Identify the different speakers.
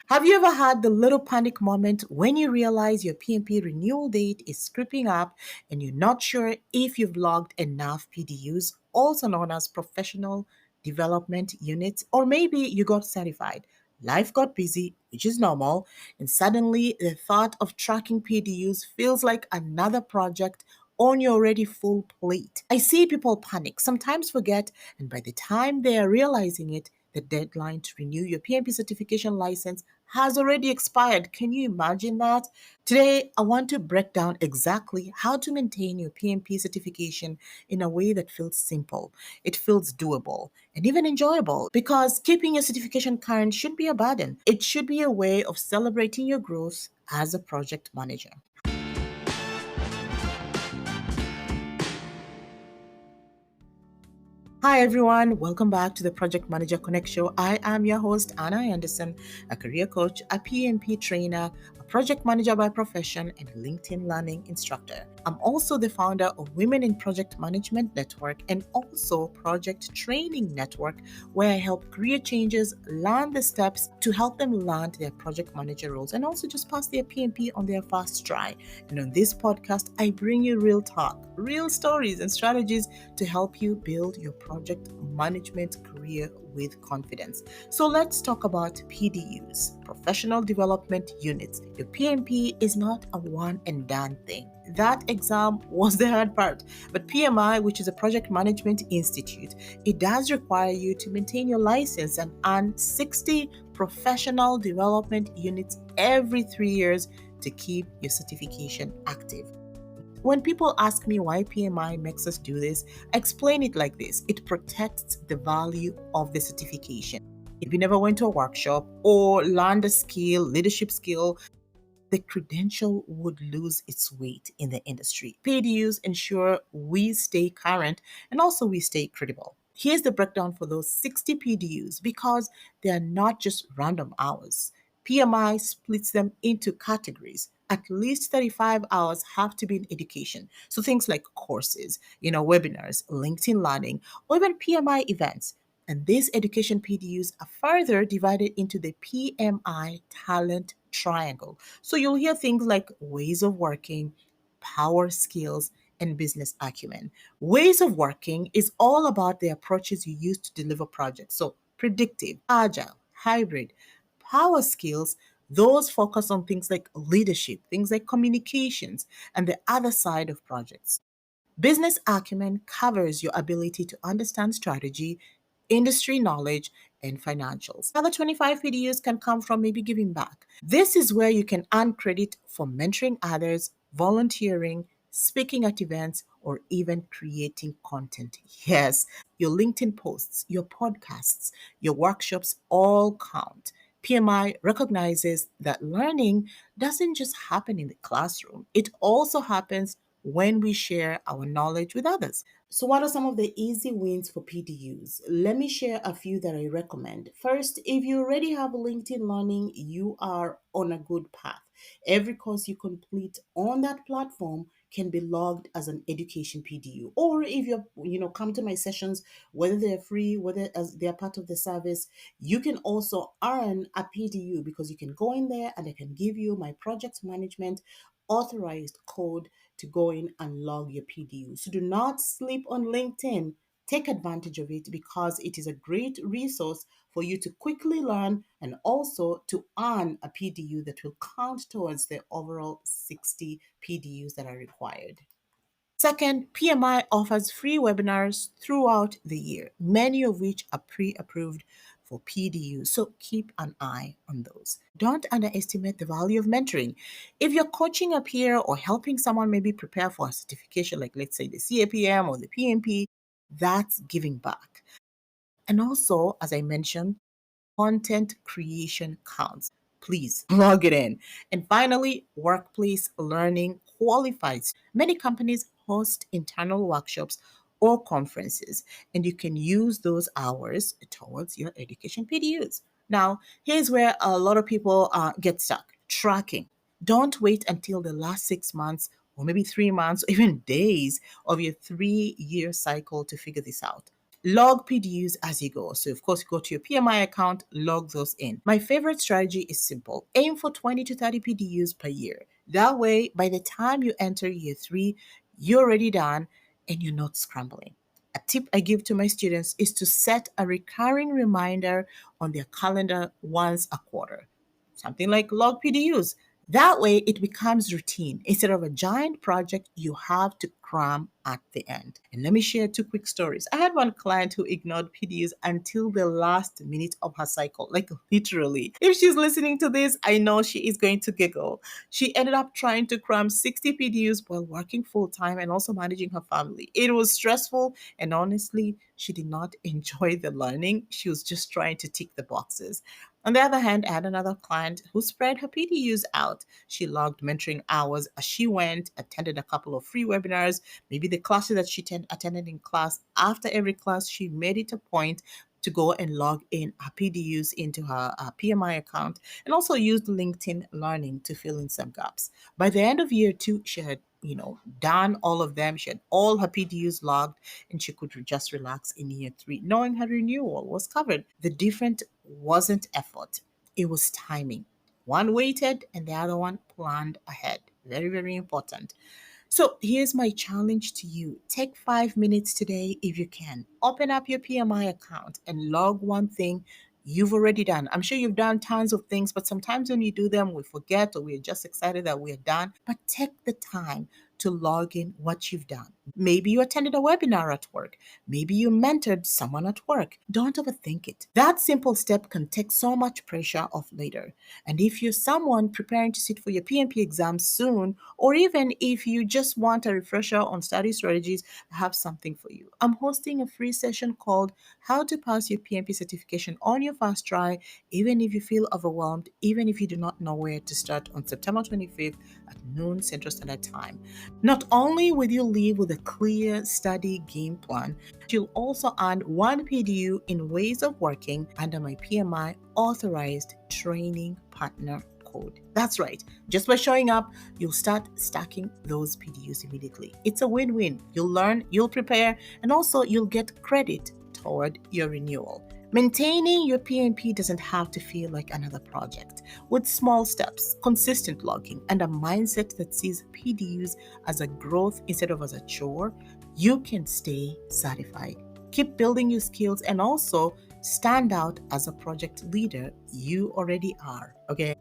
Speaker 1: Have you ever had the little panic moment when you realize your PMP renewal date is creeping up and you're not sure if you've logged enough PDUs, also known as professional development units, or maybe you got certified? Life got busy, which is normal, and suddenly the thought of tracking PDUs feels like another project on your already full plate. I see people panic, sometimes forget, and by the time they are realizing it, the deadline to renew your PMP certification license has already expired. Can you imagine that? Today, I want to break down exactly how to maintain your PMP certification in a way that feels simple, it feels doable, and even enjoyable. Because keeping your certification current should be a burden, it should be a way of celebrating your growth as a project manager. Hi everyone, welcome back to the Project Manager Connect Show. I am your host, Anna Anderson, a career coach, a PMP trainer, a project manager by profession, and a LinkedIn learning instructor. I'm also the founder of Women in Project Management Network and also Project Training Network, where I help career changers learn the steps to help them land their project manager roles and also just pass their PMP on their fast try. And on this podcast, I bring you real talk, real stories, and strategies to help you build your project management career with confidence. So let's talk about PDUs, Professional Development Units. Your PMP is not a one and done thing. That exam was the hard part. But PMI, which is a Project Management Institute, it does require you to maintain your license and earn 60 professional development units every 3 years to keep your certification active. When people ask me why PMI makes us do this, I explain it like this: it protects the value of the certification. If you never went to a workshop or learned a skill, leadership skill, the credential would lose its weight in the industry. PDUs ensure we stay current and also we stay credible. Here's the breakdown for those 60 PDUs because they are not just random hours. PMI splits them into categories. At least 35 hours have to be in education. So things like courses, webinars, LinkedIn learning, or even PMI events. And these education PDUs are further divided into the PMI talent triangle. So you'll hear things like ways of working, power skills, and business acumen. Ways of working is all about the approaches you use to deliver projects. So predictive, agile, hybrid. Power skills, those focus on things like leadership, things like communications, and the other side of projects. Business acumen covers your ability to understand strategy, industry knowledge, and financials. Another 25 PDUs can come from maybe giving back. This is where you can earn credit for mentoring others, volunteering, speaking at events, or even creating content. Yes, your LinkedIn posts, your podcasts, your workshops all count. PMI recognizes that learning doesn't just happen in the classroom, it also happens when we share our knowledge with others. So, what are some of the easy wins for PDUs? Let me share a few that I recommend. First, if you already have LinkedIn Learning, you are on a good path. Every course you complete on that platform can be logged as an education PDU. Or if come to my sessions, whether they're free, whether as they're part of the service, you can also earn a PDU because you can go in there and I can give you my project management authorized code to go in and log your PDU. So do not sleep on LinkedIn. Take advantage of it because it is a great resource for you to quickly learn and also to earn a PDU that will count towards the overall 60 PDUs that are required. Second, PMI offers free webinars throughout the year, many of which are pre approved for PDU. So keep an eye on those. Don't underestimate the value of mentoring. If you're coaching a peer or helping someone maybe prepare for a certification, like let's say the CAPM or the PMP, that's giving back. And also, as I mentioned, content creation counts. Please log it in. And finally, workplace learning qualifies. Many companies host internal workshops or conferences, and you can use those hours towards your education PDUs. Now, here's where a lot of people get stuck: tracking. Don't wait until the last 6 months or maybe 3 months or even days of your 3 year cycle to figure this out. Log PDUs as you go. So, of course, you go to your PMI account, log those in. My favorite strategy is simple: aim for 20 to 30 PDUs per year. That way, by the time you enter year three, you're already done and you're not scrambling. A tip I give to my students is to set a recurring reminder on their calendar once a quarter, something like log PDUs. That way, it becomes routine instead of a giant project you have to cram at the end. And let me share two quick stories. I had one client who ignored PDUs until the last minute of her cycle, like literally. If she's listening to this, I know she is going to giggle. She ended up trying to cram 60 PDUs while working full time and also managing her family. It was stressful, and honestly, she did not enjoy the learning. She was just trying to tick the boxes. On the other hand, I had another client who spread her PDUs out. She logged mentoring hours as she went, attended a couple of free webinars, maybe the classes that she attended in class. After every class, she made it a point to go and log in her PDUs into her PMI account, and also used LinkedIn Learning to fill in some gaps. By the end of year two, she had done all of them. She had all her PDUs logged, and she could just relax in year three, knowing her renewal was covered. The difference wasn't effort, it was timing. One waited and the other one planned ahead. Very, very important. So here's my challenge to you. Take 5 minutes today if you can. Open up your PMI account and log one thing you've already done. I'm sure you've done tons of things, but sometimes when you do them, we forget or we're just excited that we're done. But take the time to log in what you've done. Maybe you attended a webinar at work. Maybe you mentored someone at work. Don't overthink it. That simple step can take so much pressure off later. And if you're someone preparing to sit for your PMP exam soon, or even if you just want a refresher on study strategies, I have something for you. I'm hosting a free session called How to Pass Your PMP Certification on Your First Try, even if you feel overwhelmed, even if you do not know where to start, on September 25th at noon Central Standard Time. Not only will you leave with a clear study game plan, you'll also earn one PDU in ways of working under my PMI authorized training partner code. That's right. Just by showing up, you'll start stacking those PDUs immediately. It's a win-win. You'll learn, you'll prepare, and also you'll get credit toward your renewal. Maintaining your PMP doesn't have to feel like another project. With small steps, consistent logging, and a mindset that sees PDUs as a growth instead of as a chore, you can stay certified. Keep building your skills and also stand out as a project leader you already are. Okay.